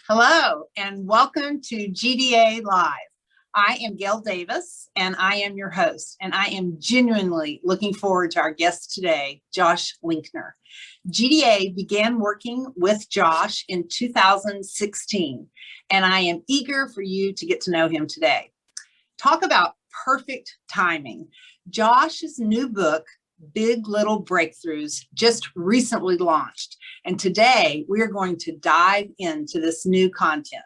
Hello, and welcome to GDA Live. I am Gail Davis, and I am your host, and I am genuinely looking forward to our guest today, Josh Linkner. GDA began working with Josh in 2016, and I am eager for you to get to know him today. Talk about perfect timing. Josh's new book, Big Little Breakthroughs, just recently launched. And today we are going to dive into this new content.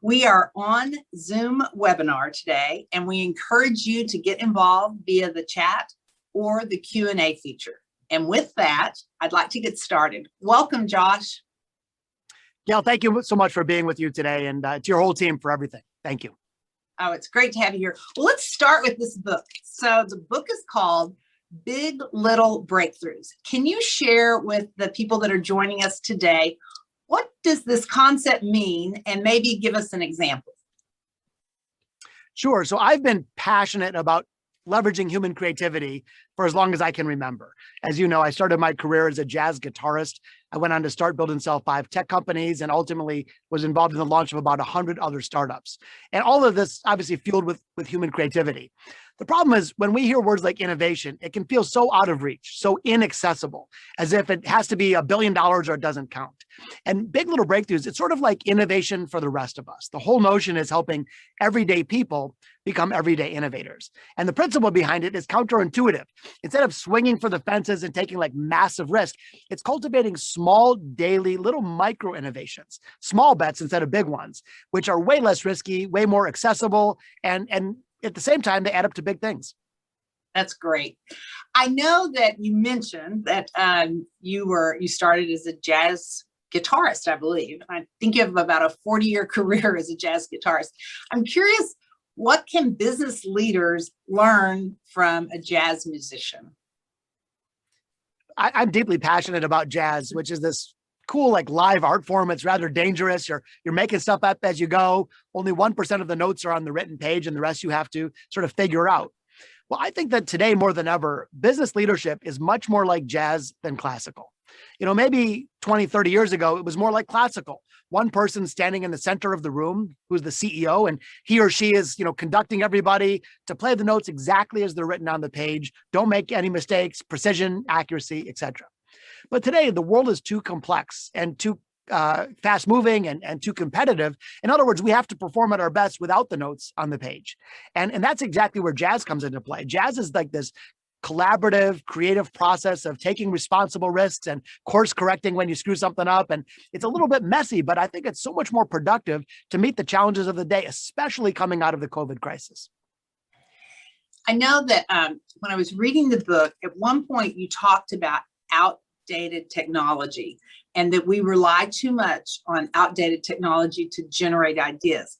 We are on Zoom webinar today, and we encourage you to get involved via the chat or the Q&A feature. And with that, I'd like to get started. Welcome, Josh. Gail, thank you so much for being with you today, and to your whole team for everything. Thank you. Oh, it's great to have you here. Well, let's start with this book. So the book is called Big Little Breakthroughs. Can you share with the people that are joining us today, what does this concept mean, and maybe give us an example? Sure. So I've been passionate about leveraging human creativity for as long as I can remember. As you know, I started my career as a jazz guitarist. I went on to start, build, and sell 5 tech companies, and ultimately was involved in the launch of about 100 other startups. And all of this obviously fueled with human creativity. The problem is when we hear words like innovation, it can feel so out of reach, so inaccessible, as if it has to be $1 billion or it doesn't count. And Big Little Breakthroughs, it's sort of like innovation for the rest of us. The whole notion is helping everyday people become everyday innovators. And the principle behind it is counterintuitive. Instead of swinging for the fences and taking like massive risk, it's cultivating small, daily, little micro innovations, small bets instead of big ones, which are way less risky, way more accessible, and at the same time, they add up to big things. That's great. I know that you mentioned that you started as a jazz guitarist, I believe. I think you have about a 40-year career as a jazz guitarist. I'm curious, what can business leaders learn from a jazz musician? I'm deeply passionate about jazz, which is this cool, like live art form. It's rather dangerous. You're making stuff up as you go. Only 1% of the notes are on the written page, and the rest you have to sort of figure out. Well, I think that today more than ever, business leadership is much more like jazz than classical. You know, maybe 20, 30 years ago, it was more like classical. One person standing in the center of the room, who's the CEO, and he or she is, conducting everybody to play the notes exactly as they're written on the page. Don't make any mistakes, precision, accuracy, etc. But today, the world is too complex and too fast moving and too competitive. In other words, we have to perform at our best without the notes on the page. And that's exactly where jazz comes into play. Jazz is like this collaborative, creative process of taking responsible risks and course correcting when you screw something up. And it's a little bit messy, but I think it's so much more productive to meet the challenges of the day, especially coming out of the COVID crisis. I know that when I was reading the book, at one point you talked about outdated technology and that we rely too much on outdated technology to generate ideas.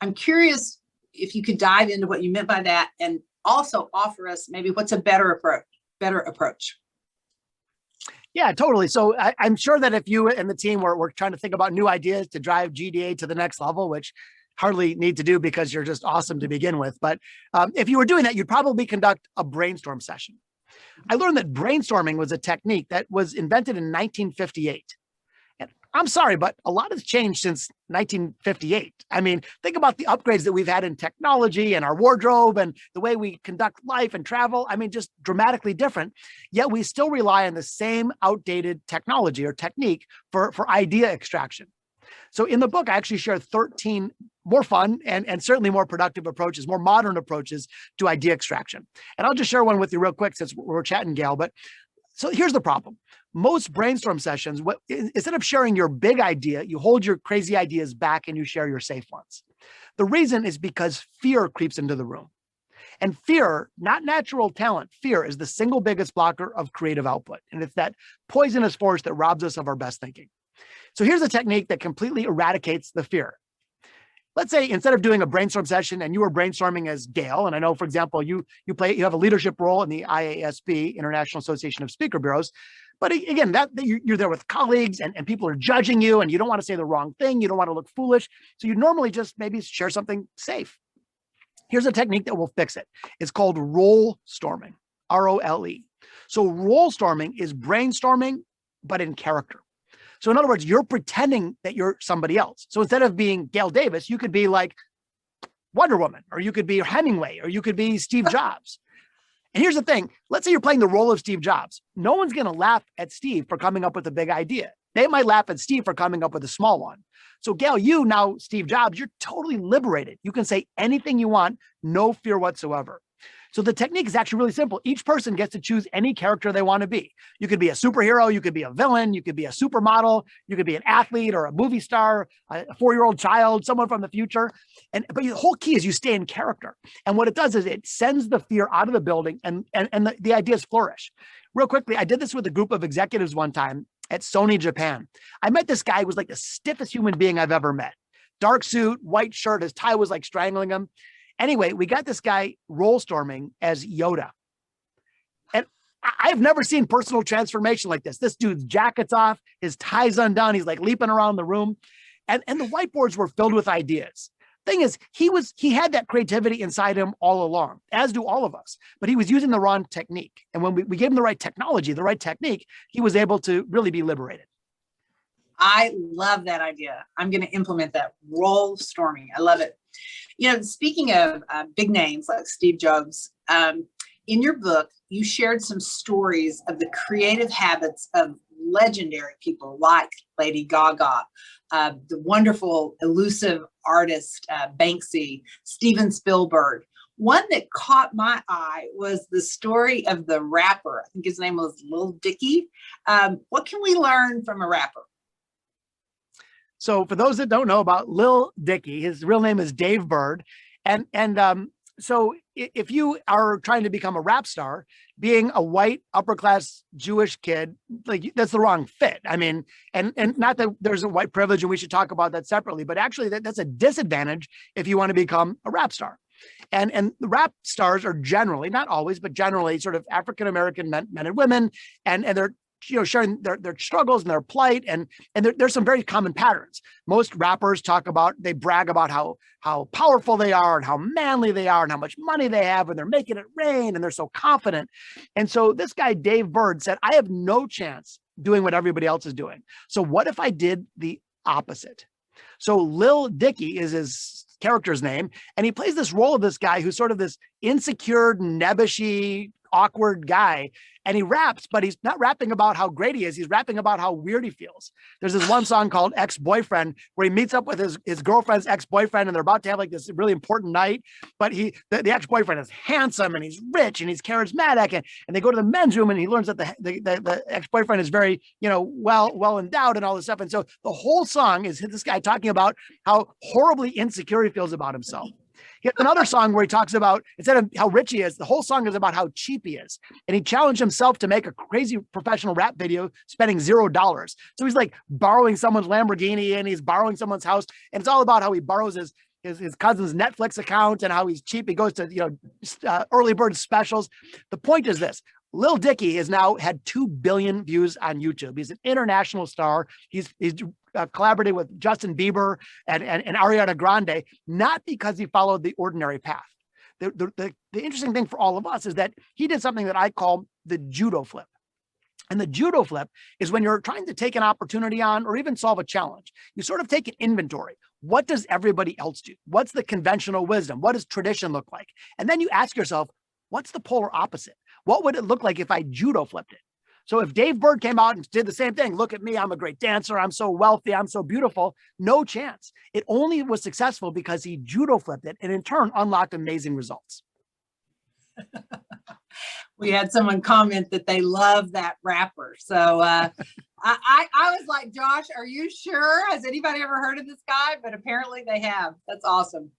I'm curious if you could dive into what you meant by that and also offer us maybe what's a better approach. Yeah, totally. So I'm sure that if you and the team were trying to think about new ideas to drive GDA to the next level, which hardly need to do because you're just awesome to begin with. But if you were doing that, you'd probably conduct a brainstorm session. I learned that brainstorming was a technique that was invented in 1958. And I'm sorry, but a lot has changed since 1958. I mean, think about the upgrades that we've had in technology and our wardrobe and the way we conduct life and travel. I mean, just dramatically different. Yet we still rely on the same outdated technology or technique for idea extraction. So in the book, I actually share 13 more fun and certainly more productive approaches, more modern approaches to idea extraction. And I'll just share one with you real quick since we're chatting, Gail. But so here's the problem. Most brainstorm sessions, instead of sharing your big idea, you hold your crazy ideas back and you share your safe ones. The reason is because fear creeps into the room. And fear, not natural talent, fear is the single biggest blocker of creative output. And it's that poisonous force that robs us of our best thinking. So here's a technique that completely eradicates the fear. Let's say instead of doing a brainstorm session and you were brainstorming as Gail, and I know, for example, you have a leadership role in the IASB, International Association of Speaker Bureaus. But again, that you're there with colleagues and people are judging you and you don't want to say the wrong thing. You don't want to look foolish. So you normally just maybe share something safe. Here's a technique that will fix it. It's called role storming, ROLE. So role storming is brainstorming, but in character. So in other words, you're pretending that you're somebody else. So instead of being Gail Davis, you could be like Wonder Woman, or you could be Hemingway, or you could be Steve Jobs. And here's the thing. Let's say you're playing the role of Steve Jobs. No one's going to laugh at Steve for coming up with a big idea. They might laugh at Steve for coming up with a small one. So Gail, you now, Steve Jobs, you're totally liberated. You can say anything you want, no fear whatsoever. So the technique is actually really simple. Each person gets to choose any character they want to be. You could be a superhero, you could be a villain, you could be a supermodel, you could be an athlete or a movie star, a 4-year-old child, someone from the future. But the whole key is you stay in character. And what it does is it sends the fear out of the building, and the ideas flourish. Real quickly, I did this with a group of executives one time at Sony Japan. I met this guy who was like the stiffest human being I've ever met. Dark suit, white shirt, his tie was like strangling him. Anyway, we got this guy role storming as Yoda. And I've never seen personal transformation like this. This dude's jacket's off, his tie's undone. He's like leaping around the room. And the whiteboards were filled with ideas. Thing is, he had that creativity inside him all along, as do all of us, but he was using the wrong technique. And when we gave him the right technology, the right technique, he was able to really be liberated. I love that idea. I'm going to implement that. Role storming. I love it. You know, speaking of big names like Steve Jobs, in your book, you shared some stories of the creative habits of legendary people like Lady Gaga, the wonderful, elusive artist Banksy, Steven Spielberg. One that caught my eye was the story of the rapper. I think his name was Lil Dicky. What can we learn from a rapper? So for those that don't know about Lil Dicky, his real name is Dave Bird. So if you are trying to become a rap star, being a white upper class Jewish kid, like that's the wrong fit. I mean, and not that there's a white privilege and we should talk about that separately, but actually that's a disadvantage if you want to become a rap star. And the rap stars are generally, not always, but generally sort of African-American men and women, and they're sharing their struggles and their plight, and there's some very common patterns. Most rappers they brag about how powerful they are and how manly they are and how much money they have and they're making it rain and they're so confident. And so this guy Dave Bird said, I have no chance doing what everybody else is doing. So what if I did the opposite? So Lil Dicky is his character's name, and he plays this role of this guy who's sort of this insecure, nebbishy, awkward guy. And he raps, but he's not rapping about how great he is. He's rapping about how weird he feels. There's this one song called Ex-Boyfriend where he meets up with his girlfriend's ex-boyfriend, and they're about to have like this really important night. But the ex-boyfriend is handsome and he's rich and he's charismatic. And they go to the men's room and he learns that the ex-boyfriend is very, well endowed and all this stuff. And so the whole song is this guy talking about how horribly insecure he feels about himself. He has another song where he talks about, instead of how rich he is, the whole song is about how cheap he is. And he challenged himself to make a crazy professional rap video spending $0. So he's like borrowing someone's Lamborghini and he's borrowing someone's house. And it's all about how he borrows his cousin's Netflix account and how he's cheap. He goes to, early bird specials. The point is this. Lil Dicky has now had 2 billion views on YouTube. He's an international star. He's collaborated with Justin Bieber and Ariana Grande, not because he followed the ordinary path. The interesting thing for all of us is that he did something that I call the judo flip. And the judo flip is when you're trying to take an opportunity on or even solve a challenge. You sort of take an inventory. What does everybody else do? What's the conventional wisdom? What does tradition look like? And then you ask yourself, what's the polar opposite? What would it look like if I judo flipped it? So if Dave Bird came out and did the same thing, look at me, I'm a great dancer, I'm so wealthy, I'm so beautiful, no chance. It only was successful because he judo flipped it and in turn unlocked amazing results. We had someone comment that they love that rapper. So I was like, Josh, are you sure? Has anybody ever heard of this guy? But apparently they have. That's awesome.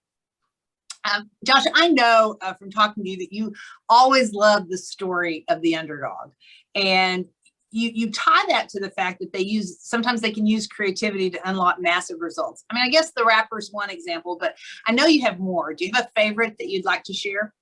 Josh, I know from talking to you that you always love the story of the underdog, and you tie that to the fact that sometimes they can use creativity to unlock massive results. I mean, I guess the rapper's one example, but I know you have more. Do you have a favorite that you'd like to share?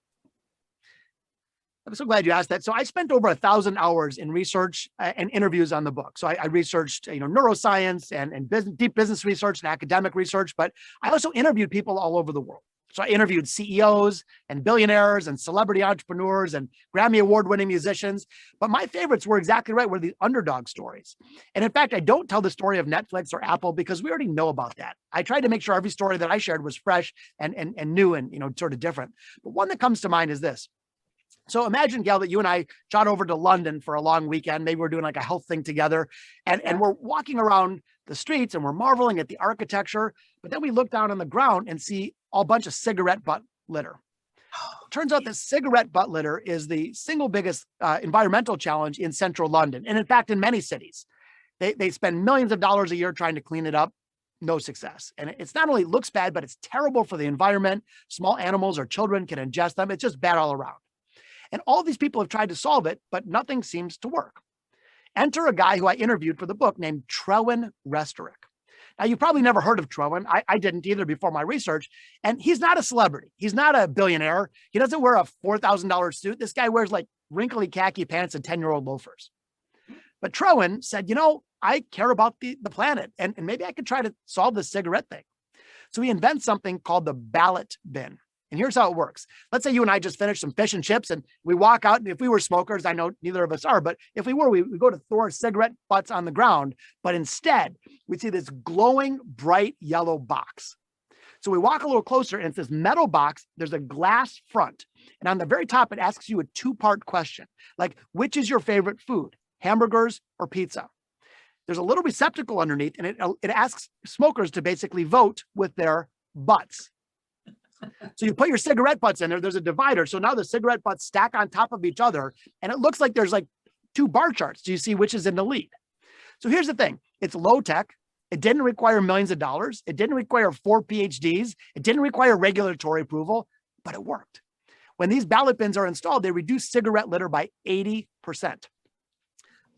I'm so glad you asked that. So I spent over 1,000 hours in research and interviews on the book. So I researched, neuroscience and deep business research and academic research, but I also interviewed people all over the world. So I interviewed CEOs and billionaires and celebrity entrepreneurs and Grammy award-winning musicians. But my favorites were exactly right, were the underdog stories. And in fact, I don't tell the story of Netflix or Apple because we already know about that. I tried to make sure every story that I shared was fresh and new and sort of different. But one that comes to mind is this. So imagine, Gail, that you and I shot over to London for a long weekend. Maybe we're doing like a health thing together. And we're walking around the streets and we're marveling at the architecture. But then we look down on the ground and see a bunch of cigarette butt litter. Turns out that cigarette butt litter is the single biggest environmental challenge in central London. And in fact, in many cities, they spend millions of dollars a year trying to clean it up. No success. And it's not only looks bad, but it's terrible for the environment. Small animals or children can ingest them. It's just bad all around. And all these people have tried to solve it, but nothing seems to work. Enter a guy who I interviewed for the book named Trewin Restorick. Now, you've probably never heard of Trewin. I didn't either before my research. And he's not a celebrity. He's not a billionaire. He doesn't wear a $4,000 suit. This guy wears like wrinkly khaki pants and 10-year-old loafers. But Trewin said, I care about the planet, and maybe I could try to solve this cigarette thing. So he invents something called the ballot bin. And here's how it works. Let's say you and I just finished some fish and chips and we walk out. And if we were smokers, I know neither of us are, but if we were, we go to throw our cigarette butts on the ground. But instead, we see this glowing, bright yellow box. So we walk a little closer and it's this metal box. There's a glass front. And on the very top, it asks you a two-part question, like, which is your favorite food, hamburgers or pizza? There's a little receptacle underneath, and it asks smokers to basically vote with their butts. So you put your cigarette butts in there, there's a divider. So now the cigarette butts stack on top of each other, and it looks like there's like two bar charts. Do you see which is in the lead? So here's the thing. It's low tech. It didn't require millions of dollars. It didn't require 4 PhDs. It didn't require regulatory approval, but it worked. When these ballot bins are installed, they reduce cigarette litter by 80%.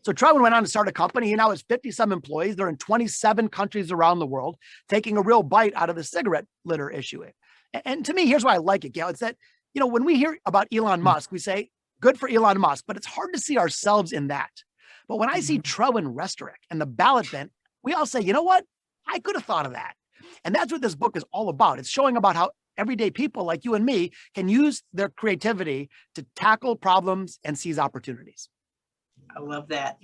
So Trewin went on to start a company. He now has 50-some employees. They're in 27 countries around the world, taking a real bite out of the cigarette litter issue. And to me, here's why I like it, Gail. It's that, when we hear about Elon Musk, we say, good for Elon Musk, but it's hard to see ourselves in that. But when I see Trewin Restorick and the ballot bin, we all say, you know what? I could have thought of that. And that's what this book is all about. It's showing about how everyday people like you and me can use their creativity to tackle problems and seize opportunities. I love that.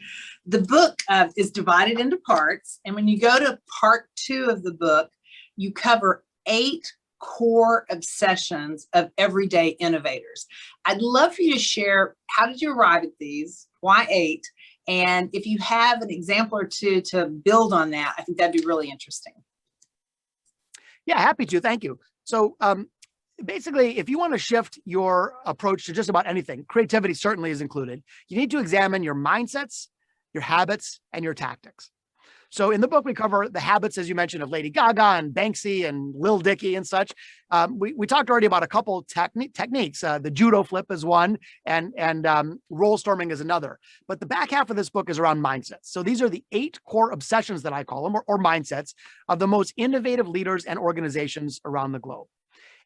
The book is divided into parts. And when you go to part 2 of the book, you cover 8 core obsessions of everyday innovators. I'd love for you to share, how did you arrive at these? Why 8? And if you have an example or two to build on that, I think that'd be really interesting. Yeah, happy to. Thank you. So basically, if you want to shift your approach to just about anything, creativity certainly is included. You need to examine your mindsets, your habits, and your tactics. So in the book, we cover the habits, as you mentioned, of Lady Gaga and Banksy and Lil Dicky and such. We talked already about a couple techniques. The judo flip is one, and roll storming is another. But the back half of this book is around mindsets. So these are the 8 core obsessions that I call them, or mindsets, of the most innovative leaders and organizations around the globe.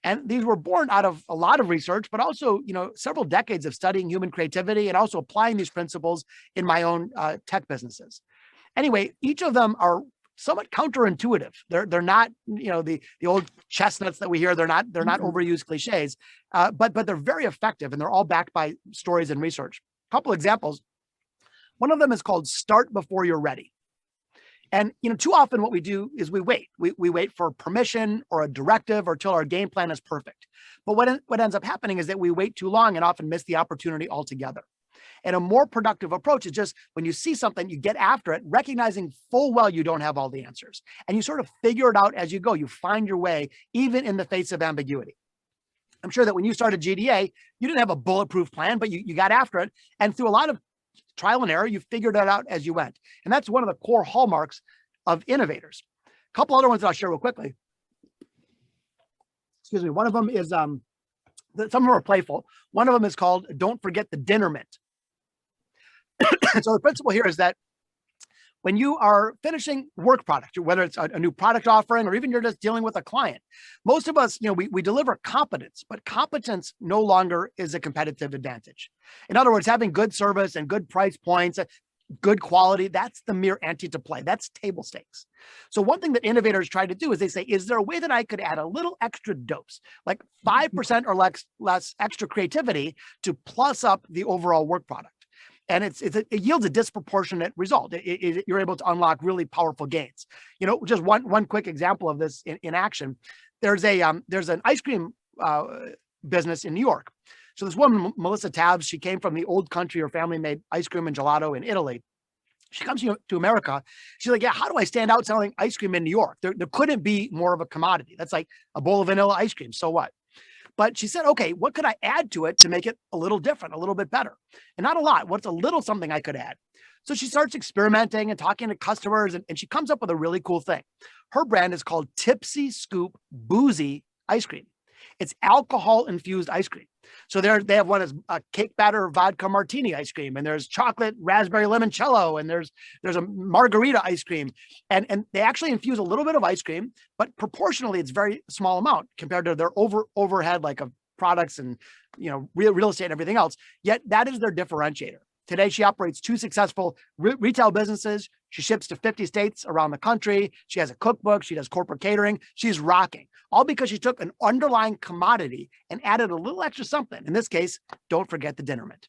And these were born out of a lot of research, but also, several decades of studying human creativity and also applying these principles in my own tech businesses. Anyway, each of them are somewhat counterintuitive. They're not, the old chestnuts that we hear. They're not overused cliches, but they're very effective, and they're all backed by stories and research. A couple examples. One of them is called "Start Before You're Ready." And too often what we do is we wait. We wait for permission or a directive or till our game plan is perfect. But what ends up happening is that we wait too long and often miss the opportunity altogether. And a more productive approach is just, when you see something, you get after it, recognizing full well you don't have all the answers. And you sort of figure it out as you go. You find your way, even in the face of ambiguity. I'm sure that when you started GDA, you didn't have a bulletproof plan, but you got after it. And through a lot of trial and error, you figured it out as you went. And that's one of the core hallmarks of innovators. A couple other ones that I'll share real quickly. Excuse me. One of them is, some of them are playful. One of them is called "Don't Forget the Dinner Mint." So the principle here is that when you are finishing work product, whether it's a new product offering or even you're just dealing with a client, most of us, we deliver competence, but competence no longer is a competitive advantage. In other words, having good service and good price points, good quality, that's the mere ante to play. That's table stakes. So one thing that innovators try to do is they say, is there a way that I could add a little extra dose, like 5% or less extra creativity to plus up the overall work product? And it yields a disproportionate result. You're able to unlock really powerful gains. Just one quick example of this in action. There's an ice cream business in New York. So this woman, Melissa Tabbs, she came from the old country. Her family made ice cream and gelato in Italy. She comes to America. She's like, yeah, how do I stand out selling ice cream in New York? There couldn't be more of a commodity. That's like a bowl of vanilla ice cream. So what? But she said, okay, what could I add to it to make it a little different, a little bit better? And not a lot. What's a little something I could add? So she starts experimenting and talking to customers, and she comes up with a really cool thing. Her brand is called Tipsy Scoop Boozy Ice Cream. It's alcohol-infused ice cream. So they have one as a cake batter vodka martini ice cream, and there's chocolate raspberry limoncello, and there's a margarita ice cream, and they actually infuse a little bit of ice cream, but proportionally it's very small amount compared to their overhead like of products and real estate and everything else. Yet that is their differentiator. Today, she operates 2 successful retail businesses. She ships to 50 states around the country. She has a cookbook. She does corporate catering. She's rocking, all because she took an underlying commodity and added a little extra something. In this case, don't forget the dinner mint.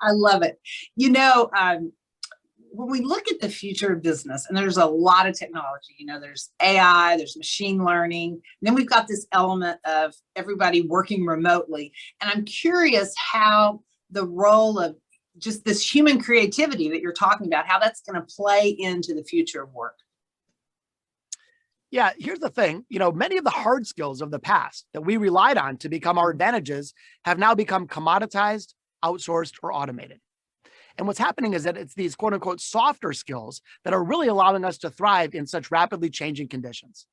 I love it. When we look at the future of business, and there's a lot of technology, there's AI, there's machine learning, and then we've got this element of everybody working remotely. And I'm curious how the role of just this human creativity that you're talking about, how that's going to play into the future of work. Yeah, here's the thing. Many of the hard skills of the past that we relied on to become our advantages have now become commoditized, outsourced, or automated. And what's happening is that it's these quote unquote softer skills that are really allowing us to thrive in such rapidly changing conditions.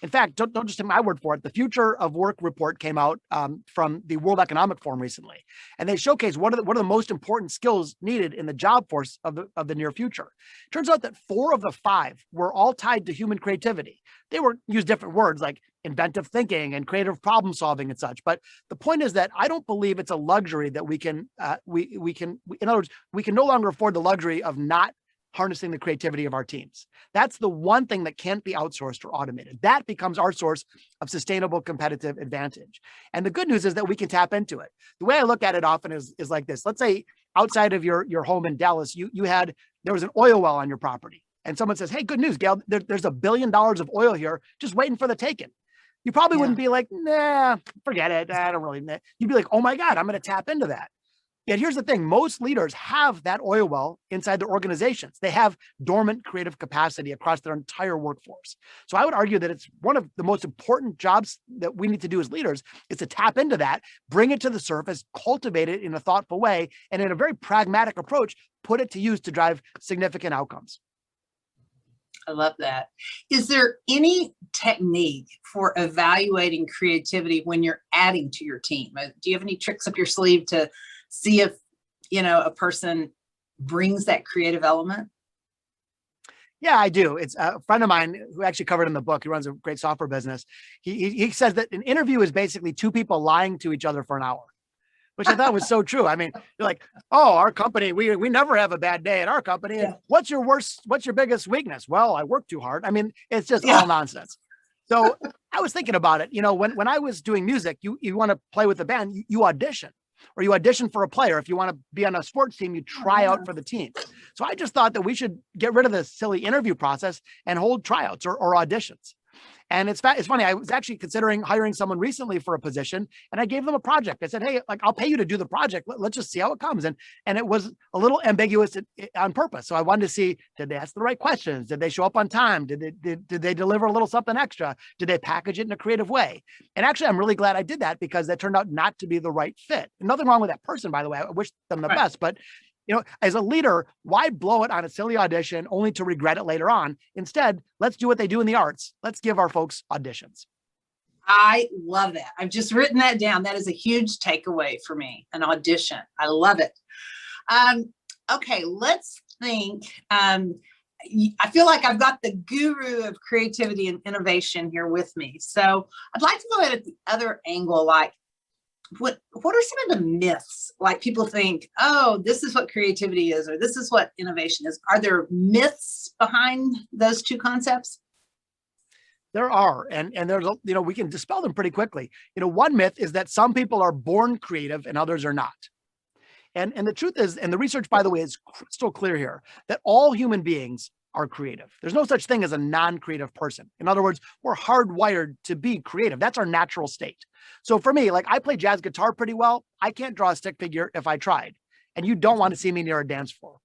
In fact, don't just take my word for it. The Future of Work report came out from the World Economic Forum recently, and they showcase what are the most important skills needed in the job force of the near future. It turns out that 4 of the 5 were all tied to human creativity. They were used different words like inventive thinking and creative problem solving and such. But the point is that I don't believe it's a luxury that we can in other words, we can no longer afford the luxury of not harnessing the creativity of our teams. That's the one thing that can't be outsourced or automated. That becomes our source of sustainable competitive advantage. And the good news is that we can tap into it. The way I look at it often is like this. Let's say outside of your home in Dallas, there was an oil well on your property. And someone says, hey, good news, Gail, there's $1 billion of oil here just waiting for the taking. You probably wouldn't be like, nah, forget it. I don't really. You'd be like, oh my God, I'm going to tap into that. Yet here's the thing, most leaders have that oil well inside their organizations. They have dormant creative capacity across their entire workforce. So I would argue that it's one of the most important jobs that we need to do as leaders is to tap into that, bring it to the surface, cultivate it in a thoughtful way, and in a very pragmatic approach, put it to use to drive significant outcomes. I love that. Is there any technique for evaluating creativity when you're adding to your team? Do you have any tricks up your sleeve to see if, a person brings that creative element? Yeah, I do. It's a friend of mine who actually covered in the book. He runs a great software business. He says that an interview is basically 2 people lying to each other for an hour, which I thought was so true. I mean, you're like, oh, our company, we never have a bad day at our company. Yeah. What's your biggest weakness? Well, I work too hard. I mean, it's just all nonsense. So I was thinking about it. When I was doing music, you want to play with the band, you audition. Or you audition for a player. If you want to be on a sports team, you try out for the team. So I just thought that we should get rid of the silly interview process and hold tryouts or auditions. And it's funny. I was actually considering hiring someone recently for a position, and I gave them a project. I said, hey, I'll pay you to do the project. Let's just see how it comes. And it was a little ambiguous on purpose. So I wanted to see, did they ask the right questions? Did they show up on time? Did they deliver a little something extra? Did they package it in a creative way? And actually, I'm really glad I did that because that turned out not to be the right fit. And nothing wrong with that person, by the way. I wish them the best, but as a leader, why blow it on a silly audition only to regret it later on? Instead, let's do what they do in the arts. Let's give our folks auditions. I love that. I've just written that down. That is a huge takeaway for me, an audition. I love it. Okay, let's think. I feel like I've got the guru of creativity and innovation here with me. So I'd like to go at the other angle, like, what are some of the myths? Like people think, oh, this is what creativity is, or this is what innovation is. Are there myths behind those two concepts? There are, and there's, we can dispel them pretty quickly. One myth is that some people are born creative and others are not. And the truth is, and the research, by the way, is crystal clear here, that all human beings are creative. There's no such thing as a non-creative person. In other words, we're hardwired to be creative. That's our natural state. So for me, like I play jazz guitar pretty well. I can't draw a stick figure if I tried. And you don't want to see me near a dance floor.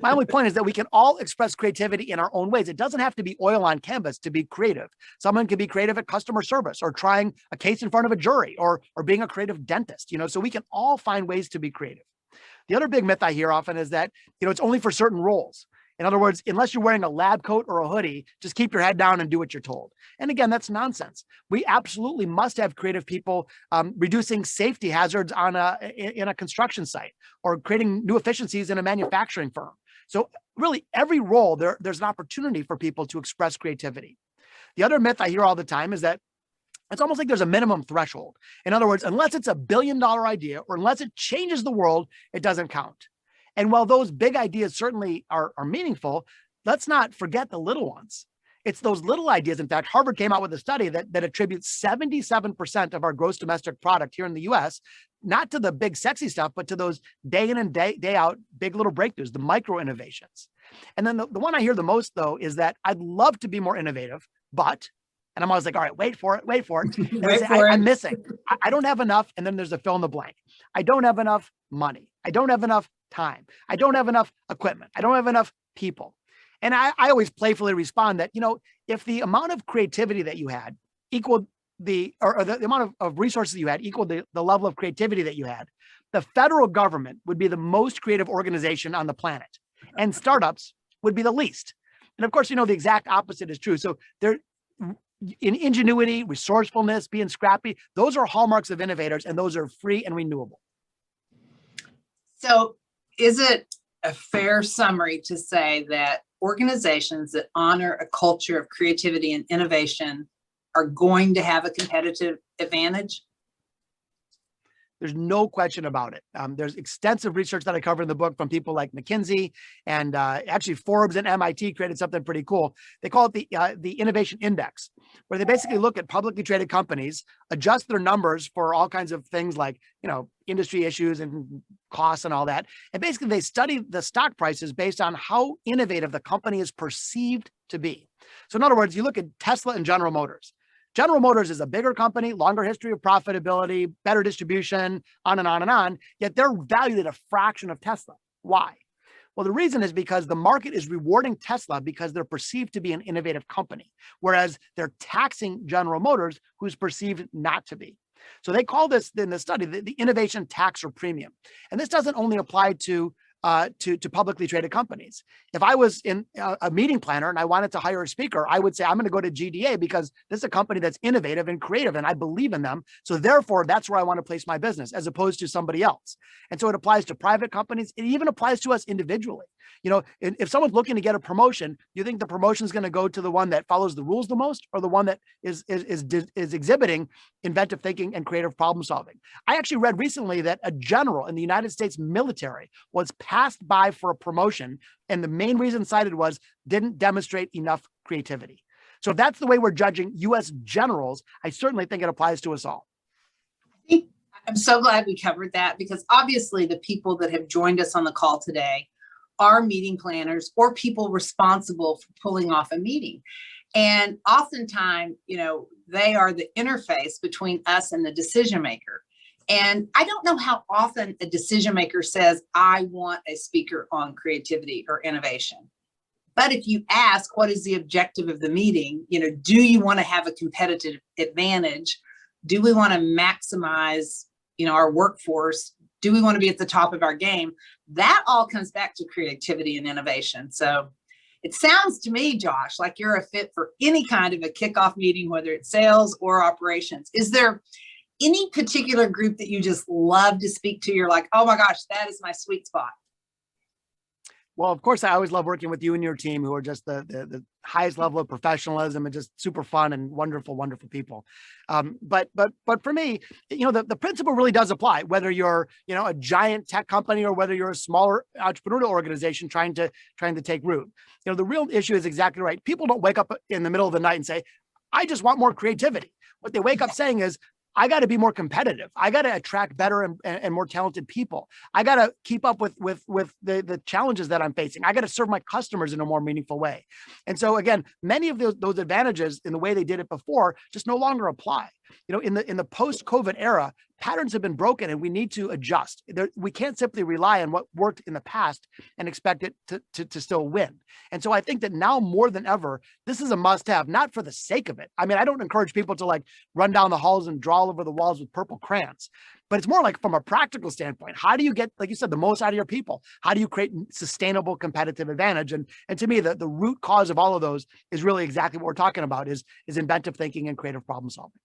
My only point is that we can all express creativity in our own ways. It doesn't have to be oil on canvas to be creative. Someone can be creative at customer service or trying a case in front of a jury or being a creative dentist, so we can all find ways to be creative. The other big myth I hear often is that, it's only for certain roles. In other words, unless you're wearing a lab coat or a hoodie, just keep your head down and do what you're told. And again, that's nonsense. We absolutely must have creative people reducing safety hazards in a construction site or creating new efficiencies in a manufacturing firm. So really every role, there's an opportunity for people to express creativity. The other myth I hear all the time is that it's almost like there's a minimum threshold. In other words, unless it's $1 billion idea or unless it changes the world, it doesn't count. And while those big ideas certainly are meaningful, let's not forget the little ones. It's those little ideas. In fact, Harvard came out with a study that attributes 77% of our gross domestic product here in the US, not to the big sexy stuff, but to those day in and day out, big little breakthroughs, the micro innovations. And then the one I hear the most though, is that I'd love to be more innovative, but, and I'm always like, all right, wait for it. And I'm missing. I don't have enough. And then there's a fill in the blank. I don't have enough money. I don't have enough time. I don't have enough equipment. I don't have enough people. And I always playfully respond that, if the amount of creativity that you had equaled the amount of resources you had equaled the level of creativity that you had, the federal government would be the most creative organization on the planet and startups would be the least. And of course, the exact opposite is true. So there, in ingenuity, resourcefulness, being scrappy, those are hallmarks of innovators and those are free and renewable. So is it a fair summary to say that organizations that honor a culture of creativity and innovation are going to have a competitive advantage? There's no question about it. There's extensive research that I cover in the book from people like McKinsey and actually Forbes and MIT created something pretty cool. They call it the Innovation Index, where they basically look at publicly traded companies, adjust their numbers for all kinds of things like, industry issues and costs and all that. And basically they study the stock prices based on how innovative the company is perceived to be. So in other words, you look at Tesla and General Motors. General Motors is a bigger company, longer history of profitability, better distribution, on and on and on, yet they're valued at a fraction of Tesla. Why? Well, the reason is because the market is rewarding Tesla because they're perceived to be an innovative company, whereas they're taxing General Motors, who's perceived not to be. So they call this in the study the innovation tax or premium. And this doesn't only apply to publicly traded companies. If I was in a meeting planner and I wanted to hire a speaker, I would say, I'm going to go to GDA because this is a company that's innovative and creative and I believe in them. So therefore, that's where I want to place my business as opposed to somebody else. And so it applies to private companies. It even applies to us individually. If someone's looking to get a promotion, you think the promotion is going to go to the one that follows the rules the most or the one that is exhibiting inventive thinking and creative problem solving? I actually read recently that a general in the United States military was passed by for a promotion. And the main reason cited was didn't demonstrate enough creativity. So if that's the way we're judging US generals, I certainly think it applies to us all. I'm so glad we covered that because obviously the people that have joined us on the call today are meeting planners or people responsible for pulling off a meeting. And oftentimes, they are the interface between us and the decision maker. And I don't know how often a decision maker says, I want a speaker on creativity or innovation. But if you ask, what is the objective of the meeting? Do you want to have a competitive advantage? Do we want to maximize, our workforce? Do we want to be at the top of our game? That all comes back to creativity and innovation. So it sounds to me, Josh, like you're a fit for any kind of a kickoff meeting, whether it's sales or operations. Is there any particular group that you just love to speak to? You're like, oh my gosh, that is my sweet spot. Well, of course, I always love working with you and your team, who are just the highest level of professionalism and just super fun and wonderful, wonderful people. But for me, the principle really does apply, whether you're a giant tech company or whether you're a smaller entrepreneurial organization trying to take root. The real issue is exactly right. People don't wake up in the middle of the night and say, "I just want more creativity." What they wake up saying is, I got to be more competitive. I got to attract better and more talented people. I got to keep up with the challenges that I'm facing. I got to serve my customers in a more meaningful way. And so again, many of those advantages in the way they did it before just no longer apply. In the post-COVID era, patterns have been broken and we need to adjust. We can't simply rely on what worked in the past and expect it to still win. And so I think that now more than ever, this is a must-have, not for the sake of it. I mean, I don't encourage people to run down the halls and draw all over the walls with purple crayons, but it's more like from a practical standpoint. How do you get, like you said, the most out of your people? How do you create sustainable competitive advantage? And to me, the root cause of all of those is really exactly what we're talking about, is inventive thinking and creative problem solving.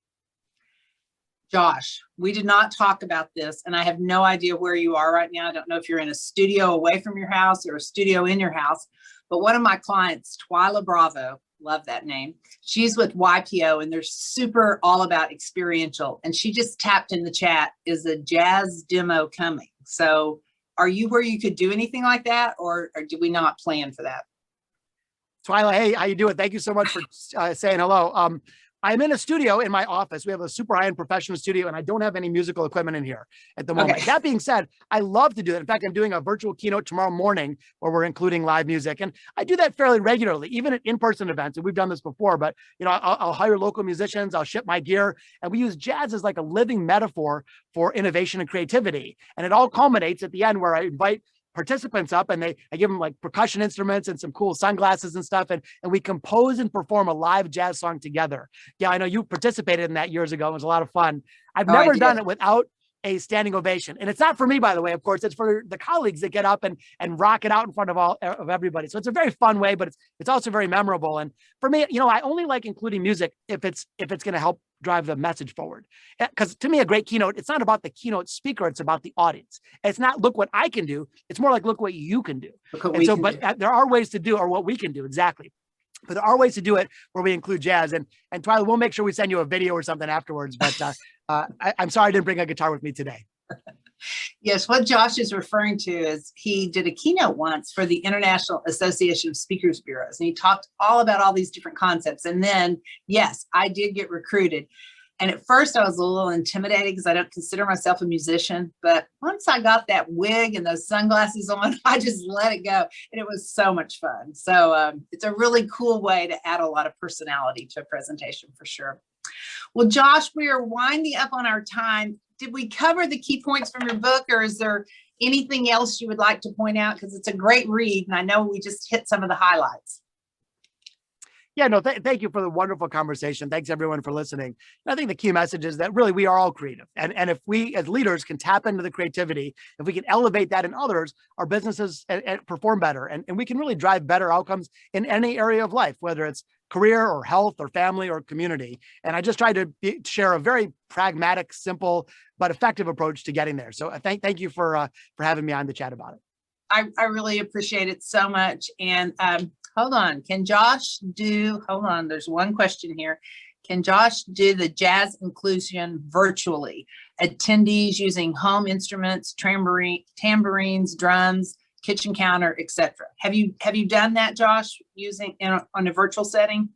Josh, we did not talk about this, and I have no idea where you are right now. I don't know if you're in a studio away from your house or a studio in your house, but one of my clients, Twyla Bravo, love that name. She's with YPO, and they're super all about experiential. And she just tapped in the chat, is a jazz demo coming? So are you where you could do anything like that, or do we not plan for that? Twyla, hey, how you doing? Thank you so much for saying hello. I'm in a studio in my office. We have a super high-end professional studio, and I don't have any musical equipment in here at the moment. Okay. That being said, I love to do that. In fact, I'm doing a virtual keynote tomorrow morning where we're including live music. And I do that fairly regularly, even at in-person events. And we've done this before, but I'll hire local musicians, I'll ship my gear, and we use jazz as like a living metaphor for innovation and creativity. And it all culminates at the end where I invite participants up and I give them like percussion instruments and some cool sunglasses and stuff. And we compose and perform a live jazz song together. Yeah, I know you participated in that years ago. It was a lot of fun. I've never done it without a standing ovation. And it's not for me, by the way, of course, it's for the colleagues that get up and rock it out in front of everybody. So it's a very fun way, but it's also very memorable. And for me, I only like including music if it's going to help drive the message forward. Because to me, a great keynote, it's not about the keynote speaker, it's about the audience. It's not, look what I can do. It's more like, look what you can do. There are ways to do, or what we can do, exactly. But there are ways to do it where we include jazz. And Twyla, we'll make sure we send you a video or something afterwards. But I'm sorry I didn't bring a guitar with me today. Yes, what Josh is referring to is he did a keynote once for the International Association of Speakers Bureaus, and he talked all about all these different concepts. And then, yes, I did get recruited. And at first I was a little intimidated because I don't consider myself a musician. But once I got that wig and those sunglasses on, I just let it go. And it was so much fun. So it's a really cool way to add a lot of personality to a presentation for sure. Well, Josh, we are winding up on our time. Did we cover the key points from your book, or is there anything else you would like to point out? Because it's a great read, and I know we just hit some of the highlights. Yeah, no, thank you for the wonderful conversation. Thanks everyone for listening. I think the key message is that really we are all creative. And if we as leaders can tap into the creativity, if we can elevate that in others, our businesses perform better. And we can really drive better outcomes in any area of life, whether it's career or health or family or community. And I just try to share a very pragmatic, simple, but effective approach to getting there. So thank you for having me on to chat about it. I really appreciate it so much. And hold on, can Josh hold on, there's one question here. Can Josh do the jazz inclusion virtually? Attendees using home instruments, tambourines, drums, kitchen counter, etc. Have you done that, Josh, using on a virtual setting?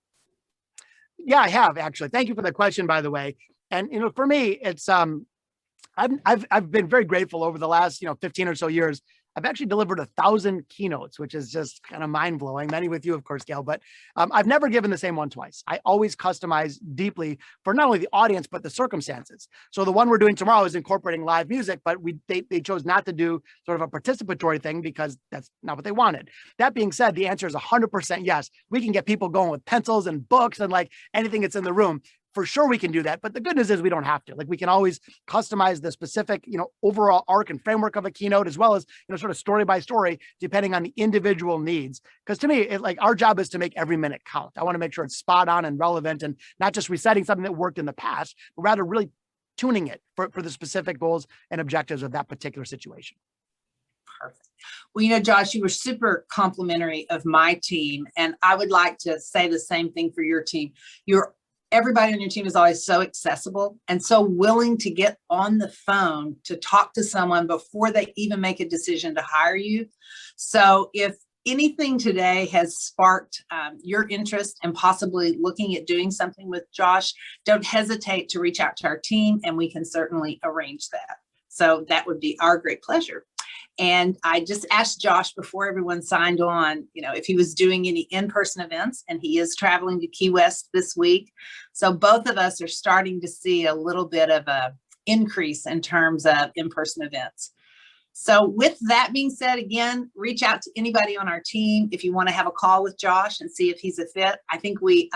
Yeah, I have actually. Thank you for the question, by the way. And for me, it's I've been very grateful over the last 15 or so years. I've actually delivered 1,000 keynotes, which is just kind of mind blowing. Many with you, of course, Gail, but I've never given the same one twice. I always customize deeply for not only the audience, but the circumstances. So the one we're doing tomorrow is incorporating live music, but they chose not to do sort of a participatory thing because that's not what they wanted. That being said, the answer is 100% yes. We can get people going with pencils and books and like anything that's in the room. For sure we can do that, but the good news is we don't have to. Like we can always customize the specific, overall arc and framework of a keynote, as well as, sort of story by story, depending on the individual needs. Because to me, our job is to make every minute count. I want to make sure it's spot on and relevant and not just resetting something that worked in the past, but rather really tuning it for the specific goals and objectives of that particular situation. Perfect. Well, Josh, you were super complimentary of my team, and I would like to say the same thing for your team. Everybody on your team is always so accessible and so willing to get on the phone to talk to someone before they even make a decision to hire you. So if anything today has sparked your interest in possibly looking at doing something with Josh, don't hesitate to reach out to our team, and we can certainly arrange that. So that would be our great pleasure. And I just asked Josh before everyone signed on, if he was doing any in-person events, and he is traveling to Key West this week. So both of us are starting to see a little bit of a increase in terms of in-person events. So with that being said, again, reach out to anybody on our team if you want to have a call with Josh and see if he's a fit. I think we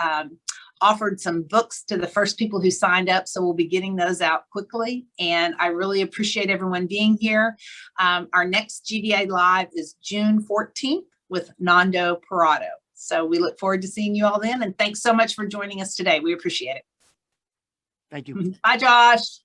offered some books to the first people who signed up, so we'll be getting those out quickly. And I really appreciate everyone being here. Our next GDA Live is June 14th with Nando Parado. So we look forward to seeing you all then. And thanks so much for joining us today. We appreciate it. Thank you. Bye, Josh.